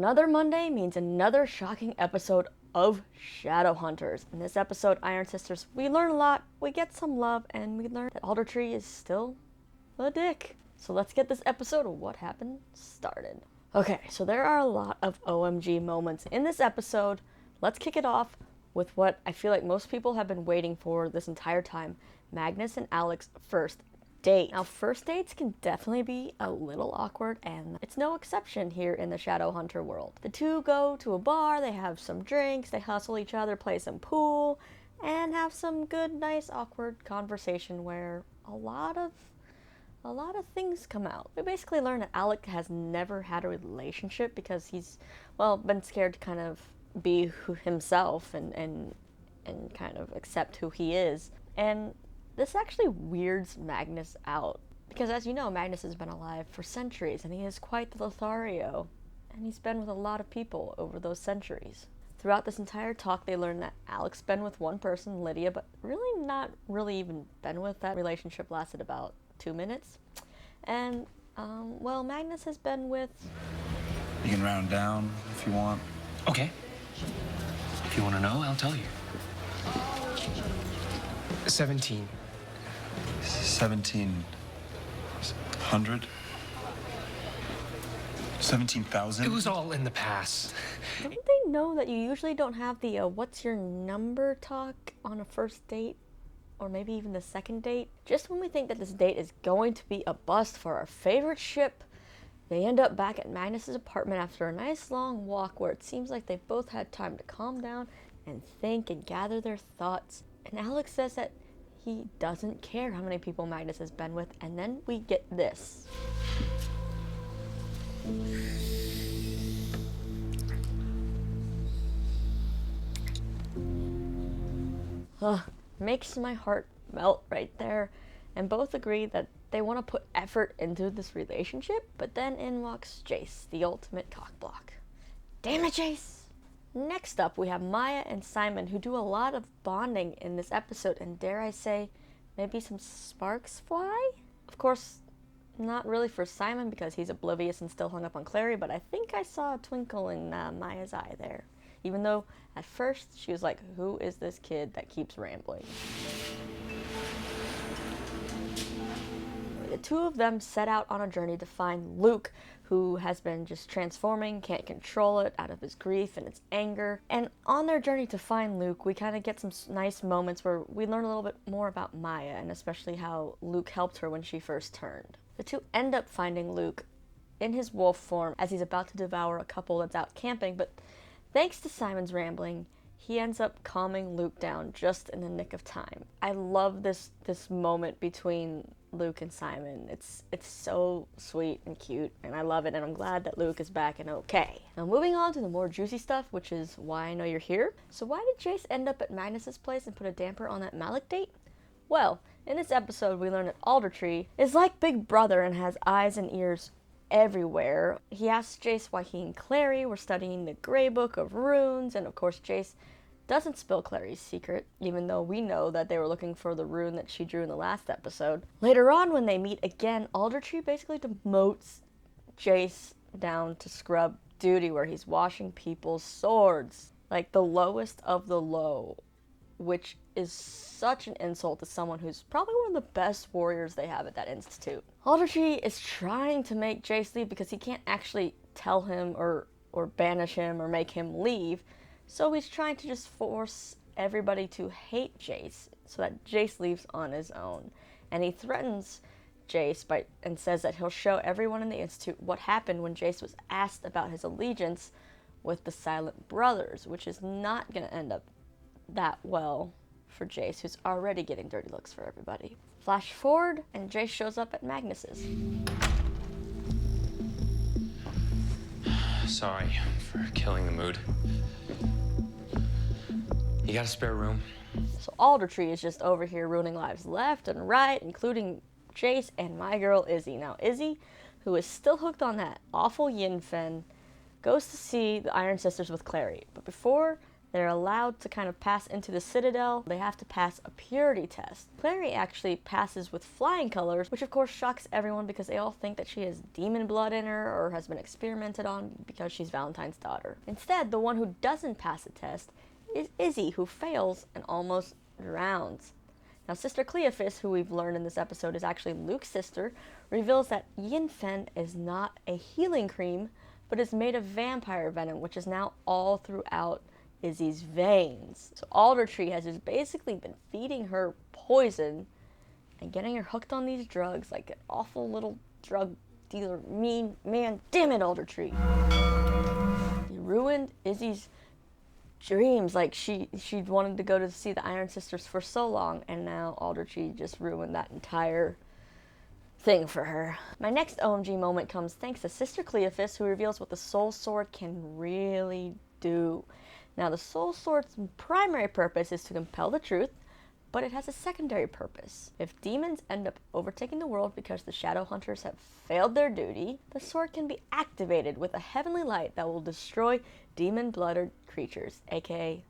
another Monday means another shocking episode of Shadowhunters. In this episode, Iron Sisters, we learn a lot, we get some love, and we learn that Aldertree is still a dick. So let's get this episode of What Happened started. Okay, so there are a lot of OMG moments in this episode. Let's kick it off with what I feel like most people have been waiting for this entire time, Magnus and Alec's first date. Now, first dates can definitely be a little awkward, and it's no exception here in the Shadowhunter world. The two go to a bar, they have some drinks, they hustle each other, play some pool, and have some good, nice, awkward conversation where a lot of things come out. We basically learn that Alec has never had a relationship because he's, well, been scared to kind of be himself and kind of accept who he is. And this actually weirds Magnus out, because as you know, Magnus has been alive for centuries, and he is quite the Lothario, and he's been with a lot of people over those centuries. Throughout this entire talk, they learn that Alec's been with one person, Lydia, but really not really even been with. That relationship lasted about 2 minutes. And, well, Magnus has been with... You can round down if you want. Okay. If you want to know, I'll tell you. 17. 1700? 17,000? It was all in the past. Don't they know that you usually don't have the what's your number talk on a first date? Or maybe even the second date? Just when we think that this date is going to be a bust for our favorite ship, they end up back at Magnus's apartment after a nice long walk where it seems like they both had time to calm down and think and gather their thoughts. And Alec says that he doesn't care how many people Magnus has been with, and then we get this. Makes my heart melt right there. And both agree that they want to put effort into this relationship, but then in walks Jace, the ultimate cockblock. Damn it, Jace! Next up, we have Maia and Simon, who do a lot of bonding in this episode, and dare I say, maybe some sparks fly? Of course, not really for Simon because he's oblivious and still hung up on Clary, but I think I saw a twinkle in Maia's eye there. Even though, at first, she was like, who is this kid that keeps rambling? The two of them set out on a journey to find Luke, who has been just transforming, can't control it out of his grief and its anger. And on their journey to find Luke, we kind of get some nice moments where we learn a little bit more about Maia, and especially how Luke helped her when she first turned. The two end up finding Luke in his wolf form as he's about to devour a couple that's out camping, but thanks to Simon's rambling, he ends up calming Luke down just in the nick of time. I love this moment between Luke and Simon. It's so sweet and cute, and I love it, and I'm glad that Luke is back and okay. Now moving on to the more juicy stuff, which is why I know you're here. So why did Jace end up at Magnus's place and put a damper on that Malec date? Well, in this episode we learn that Aldertree is like Big Brother and has eyes and ears everywhere. He asks Jace why he and Clary were studying the Grey Book of Runes, and of course Jace doesn't spill Clary's secret, even though we know that they were looking for the rune that she drew in the last episode. Later on, when they meet again, Aldertree basically demotes Jace down to scrub duty, where he's washing people's swords. Like the lowest of the low, which is such an insult to someone who's probably one of the best warriors they have at that institute. Aldertree is trying to make Jace leave because he can't actually tell him or banish him or make him leave. So he's trying to just force everybody to hate Jace so that Jace leaves on his own. And he threatens Jace and says that he'll show everyone in the Institute what happened when Jace was asked about his allegiance with the Silent Brothers, which is not going to end up that well for Jace, who's already getting dirty looks for everybody. Flash forward, and Jace shows up at Magnus's. Sorry for killing the mood. You got a spare room? So Aldertree is just over here ruining lives left and right, including Jace and my girl Izzy. Now Izzy, who is still hooked on that awful Yin Fen, goes to see the Iron Sisters with Clary. But before They're allowed to kind of pass into the Citadel. They have to pass a purity test. Clary actually passes with flying colors, which of course shocks everyone because they all think that she has demon blood in her or has been experimented on because she's Valentine's daughter. Instead, the one who doesn't pass the test is Izzy, who fails and almost drowns. Now, Sister Cleophus, who we've learned in this episode is actually Luke's sister, reveals that Yin-Fen is not a healing cream, but is made of vampire venom, which is now all throughout Izzy's veins. So Aldertree has just basically been feeding her poison and getting her hooked on these drugs like an awful little drug dealer, mean man. Damn it, Aldertree. He ruined Izzy's dreams. Like she wanted to go to see the Iron Sisters for so long, and now Aldertree just ruined that entire thing for her. My next OMG moment comes thanks to Sister Cleophus, who reveals what the Soul Sword can really do. Now, the Soul Sword's primary purpose is to compel the truth, but it has a secondary purpose. If demons end up overtaking the world because the Shadowhunters have failed their duty, the sword can be activated with a heavenly light that will destroy demon-blooded creatures, aka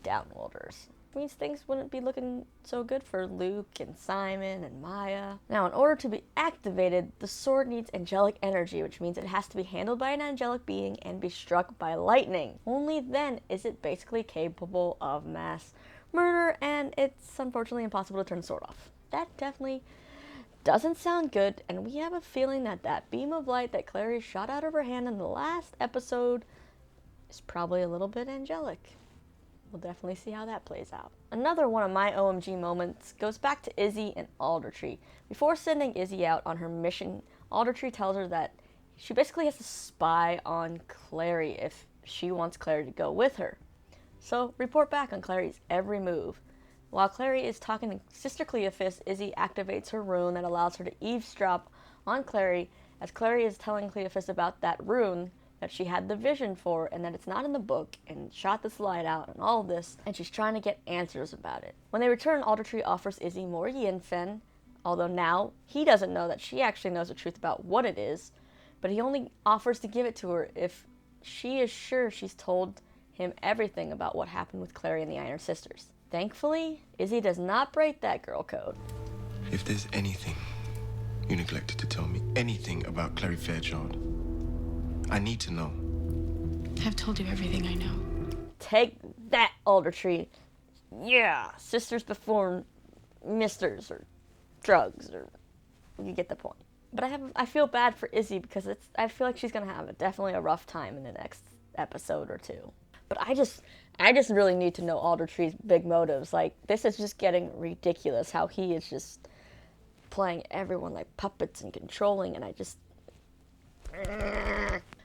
Downworlders. Means things wouldn't be looking so good for Luke and Simon and Maia. Now, in order to be activated, the sword needs angelic energy, which means it has to be handled by an angelic being and be struck by lightning. Only then is it basically capable of mass murder, and it's unfortunately impossible to turn the sword off. That definitely doesn't sound good, and we have a feeling that that beam of light that Clary shot out of her hand in the last episode is probably a little bit angelic. We'll definitely see how that plays out. Another one of my OMG moments goes back to Izzy and Aldertree. Before sending Izzy out on her mission, Aldertree tells her that she basically has to spy on Clary if she wants Clary to go with her. So report back on Clary's every move. While Clary is talking to Sister Cleophus, Izzy activates her rune that allows her to eavesdrop on Clary as Clary is telling Cleophus about that rune that she had the vision for, and that it's not in the book, and shot this light out, and all of this, and she's trying to get answers about it. When they return, Aldertree offers Izzy more Yin-Fen, although now he doesn't know that she actually knows the truth about what it is, but he only offers to give it to her if she is sure she's told him everything about what happened with Clary and the Iron Sisters. Thankfully, Izzy does not break that girl code. If there's anything you neglected to tell me, anything about Clary Fairchild, I need to know. I've told you everything I know. Take that, Aldertree. Yeah, sisters before misters or drugs, or you get the point. But I feel bad for Izzy because I feel like she's gonna have definitely a rough time in the next episode or two. But I just really need to know Aldertree's big motives. Like, this is just getting ridiculous how he is just playing everyone like puppets and controlling, and I just...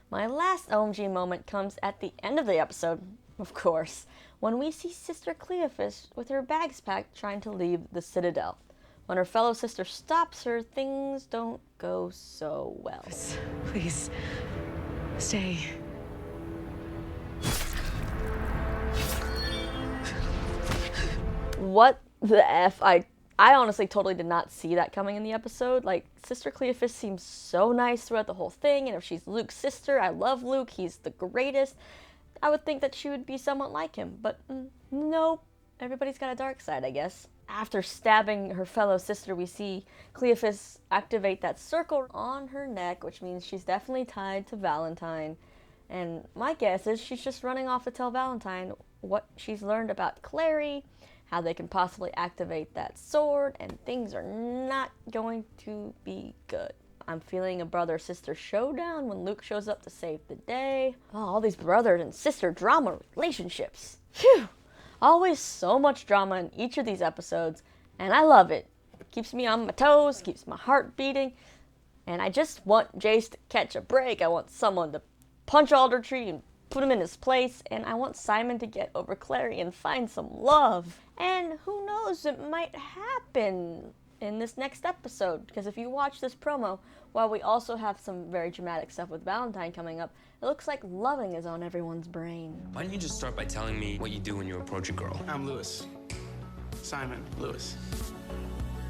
My last OMG moment comes at the end of the episode, of course, when we see Sister Cleophus with her bags packed trying to leave the Citadel. When her fellow sister stops her, things don't go so well. Please, stay. What the F? I honestly totally did not see that coming in the episode. Like, Sister Cleophus seems so nice throughout the whole thing, and if she's Luke's sister, I love Luke, he's the greatest. I would think that she would be somewhat like him, but nope. Everybody's got a dark side, I guess. After stabbing her fellow sister, we see Cleophus activate that circle on her neck, which means she's definitely tied to Valentine. And my guess is she's just running off to tell Valentine what she's learned about Clary, how they can possibly activate that sword, and things are not going to be good. I'm feeling a brother-sister showdown when Luke shows up to save the day. Oh, all these brother and sister drama relationships. Phew! Always so much drama in each of these episodes, and I love it. It keeps me on my toes, keeps my heart beating, and I just want Jace to catch a break. I want someone to punch Aldertree and put him in his place, and I want Simon to get over Clary and find some love. And who knows, it might happen in this next episode, because if you watch this promo, while we also have some very dramatic stuff with Valentine coming up, it looks like loving is on everyone's brain. Why don't you just start by telling me what you do when you approach a girl? I'm Lewis. Simon Lewis.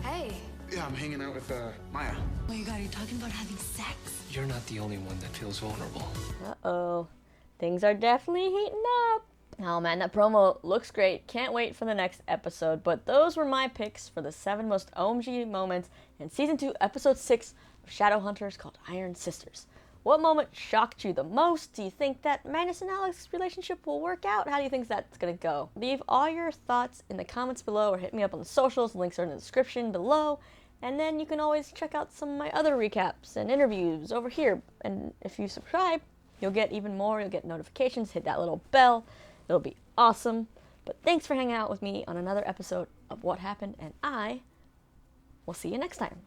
Hey. Yeah, I'm hanging out with Maia. Oh my god, are you talking about having sex? You're not the only one that feels vulnerable. Uh-oh. Things are definitely heating up. Oh man, that promo looks great. Can't wait for the next episode. But those were my picks for the 7 most OMG moments in Season 2, Episode 6 of Shadowhunters called Iron Sisters. What moment shocked you the most? Do you think that Magnus and Alec's relationship will work out? How do you think that's going to go? Leave all your thoughts in the comments below or hit me up on the socials. Links are in the description below. And then you can always check out some of my other recaps and interviews over here. And if you subscribe, you'll get even more. You'll get notifications. Hit that little bell. It'll be awesome. But thanks for hanging out with me on another episode of What Happened, and I will see you next time.